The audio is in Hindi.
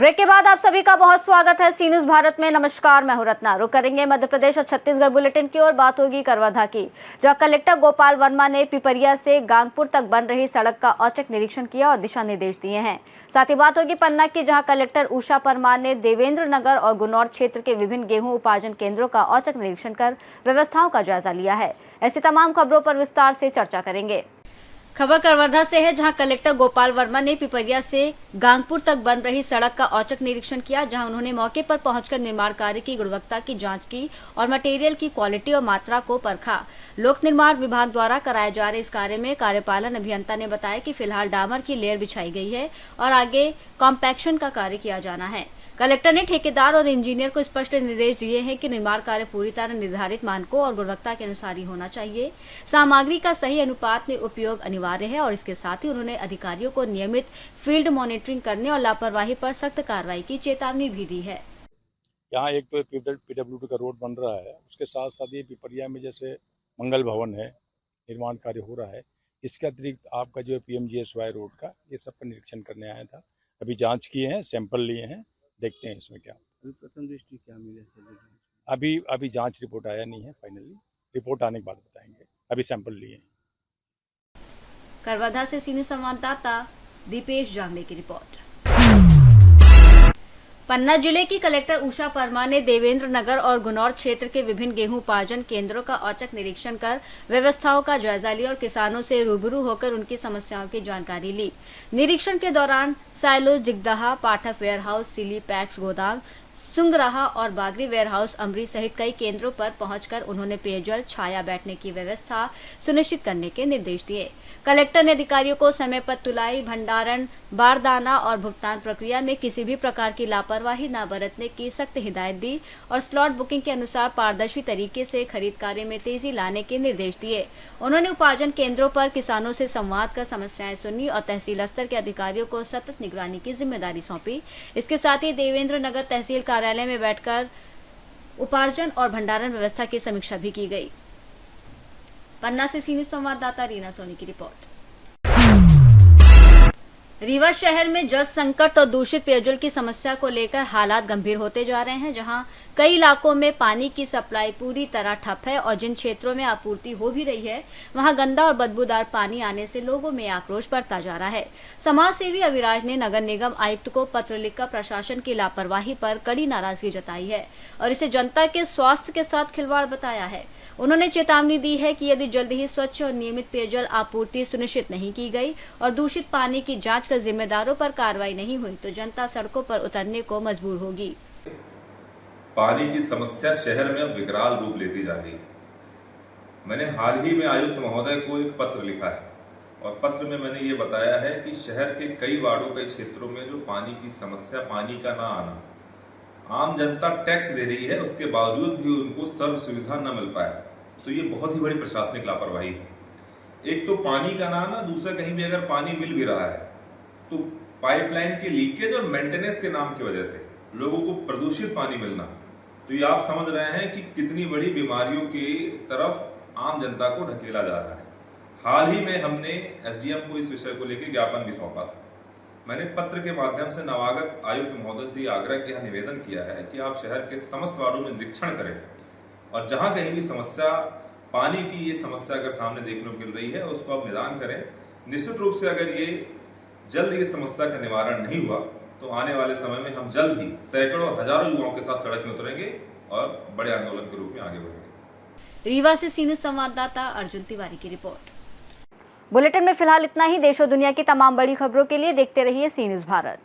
ब्रेक के बाद आप सभी का बहुत स्वागत है सी न्यूज भारत में। नमस्कार, मैं हूं रत्ना। रुक करेंगे मध्य प्रदेश और छत्तीसगढ़ बुलेटिन की ओर। बात होगी करवधा की, जहां कलेक्टर गोपाल वर्मा ने पिपरिया से गांगपुर तक बन रही सड़क का औचक निरीक्षण किया और दिशा निर्देश दिए हैं। साथ ही बात होगी पन्ना की, जहां कलेक्टर उषा परमार ने देवेंद्र नगर और गुनौर क्षेत्र के विभिन्न गेहूं उपार्जन केंद्रों का औचक निरीक्षण कर व्यवस्थाओं का जायजा लिया है। ऐसी तमाम खबरों पर विस्तार से चर्चा करेंगे। खबर करवर्धा से है, जहां कलेक्टर गोपाल वर्मा ने पिपरिया से गांगपुर तक बन रही सड़क का औचक निरीक्षण किया, जहां उन्होंने मौके पर पहुंचकर निर्माण कार्य की गुणवत्ता की जांच की और मटेरियल की क्वालिटी और मात्रा को परखा। लोक निर्माण विभाग द्वारा कराए जा रहे इस कार्य में कार्यपालन अभियंता ने बताया कि फिलहाल डामर की लेयर बिछाई गई है और आगे कॉम्पैक्शन का कार्य किया जाना है। कलेक्टर ने ठेकेदार और इंजीनियर को स्पष्ट निर्देश दिए हैं कि निर्माण कार्य पूरी तरह निर्धारित मानकों और गुणवत्ता के अनुसार ही होना चाहिए। सामग्री का सही अनुपात में उपयोग अनिवार्य है और इसके साथ ही उन्होंने अधिकारियों को नियमित फील्ड मॉनिटरिंग करने और लापरवाही पर सख्त कार्रवाई की चेतावनी भी दी है। यहाँ एक तो पीडब्ल्यूडी का रोड बन रहा है, उसके साथ साथ ये पिपरिया में जैसे मंगल भवन है, निर्माण कार्य हो रहा है। इसके अतिरिक्त आपका जो PMGSY रोड का, ये सब का निरीक्षण करने आया था। अभी जांच किए हैं, सैंपल लिए हैं, देखते हैं इसमें क्या। प्रथम दृष्टि क्या मिले? अभी जांच रिपोर्ट आया नहीं है, फाइनली रिपोर्ट आने के बाद बताएंगे। अभी सैंपल लिए हैं। करवधा से सीनियर संवाददाता दीपेश जांगड़े की रिपोर्ट। पन्ना जिले की कलेक्टर उषा परमार ने देवेंद्र नगर और गुनौर क्षेत्र के विभिन्न गेहूं उपार्जन केंद्रों का औचक निरीक्षण कर व्यवस्थाओं का जायजा लिया और किसानों से रूबरू होकर उनकी समस्याओं की जानकारी ली। निरीक्षण के दौरान साइलो, जिगदहा, पाठक वेयरहाउस, सिली पैक्स गोदाम, सुंगराहा और बागरी वेयरहाउस, अमरी सहित कई केंद्रों पर पहुंचकर उन्होंने पेयजल, छाया बैठने की व्यवस्था सुनिश्चित करने के निर्देश दिए। कलेक्टर ने अधिकारियों को समय पर तुलाई, भंडारण, बारदाना और भुगतान प्रक्रिया में किसी भी प्रकार की लापरवाही न बरतने की सख्त हिदायत दी और स्लॉट बुकिंग के अनुसार पारदर्शी तरीके से खरीद कार्य में तेजी लाने के निर्देश दिए। उन्होंने उपार्जन केंद्रों पर किसानों से संवाद कर समस्याएं सुनी और तहसील स्तर के अधिकारियों को सतत निगरानी की जिम्मेदारी सौंपी। इसके साथ ही देवेंद्र नगर तहसील कार्यालय में बैठकर उपार्जन और भंडारण व्यवस्था की समीक्षा भी की गई। पन्ना से सीनियर संवाददाता रीना सोनी की रिपोर्ट। रीवा शहर में जल संकट और दूषित पेयजल की समस्या को लेकर हालात गंभीर होते जा रहे हैं, जहां कई इलाकों में पानी की सप्लाई पूरी तरह ठप है और जिन क्षेत्रों में आपूर्ति हो भी रही है वहां गंदा और बदबूदार पानी आने से लोगों में आक्रोश बढ़ता जा रहा है। समाज सेवी अविराज ने नगर निगम आयुक्त को पत्र लिखकर प्रशासन की लापरवाही पर कड़ी नाराजगी जताई है और इसे जनता के स्वास्थ्य के साथ खिलवाड़ बताया है। उन्होंने चेतावनी दी है कि यदि जल्द ही स्वच्छ और नियमित पेयजल आपूर्ति सुनिश्चित नहीं की गई और दूषित पानी की जांच कर जिम्मेदारों पर कार्रवाई नहीं हुई तो जनता सड़कों पर उतरने को मजबूर होगी। पानी की समस्या शहर में विकराल रूप लेती जा रही है। मैंने हाल ही में आयुक्त महोदय को एक पत्र लिखा है और पत्र में मैंने ये बताया है कि शहर के कई वार्डों, कई क्षेत्रों में जो पानी की समस्या, पानी का ना आना, आम जनता टैक्स दे रही है, उसके बावजूद भी उनको सर्व सुविधा न मिल पाए, तो ये बहुत ही बड़ी प्रशासनिक लापरवाही है। एक तो पानी का ना आना, दूसरा कहीं भी अगर पानी मिल भी रहा है तो पाइपलाइन के लीकेज और मेंटेनेंस के नाम की वजह से लोगों को प्रदूषित पानी मिलना, तो ये आप समझ रहे हैं कि कितनी बड़ी बीमारियों की तरफ आम जनता को ढकेला जा रहा है। हाल ही में हमने SDM को इस विषय को लेकर ज्ञापन भी सौंपा था। मैंने पत्र के माध्यम से नवागत आयुक्त महोदय से आग्रह किया, निवेदन किया है कि आप शहर के समस्त वार्डों में निरीक्षण करें और जहां कहीं भी समस्या, पानी की ये समस्या अगर सामने देखने को मिल रही है उसको आप निदान करें। निश्चित रूप से अगर ये जल्द ये समस्या का निवारण नहीं हुआ तो आने वाले समय में हम जल्द ही सैकड़ों हजारों युवाओं के साथ सड़क में उतरेंगे और बड़े आंदोलन के रूप में आगे बढ़ेंगे। रीवा से सीनियर संवाददाता अर्जुन तिवारी की रिपोर्ट। बुलेटिन में फिलहाल इतना ही। देश और दुनिया की तमाम बड़ी खबरों के लिए देखते रहिए सी न्यूज भारत।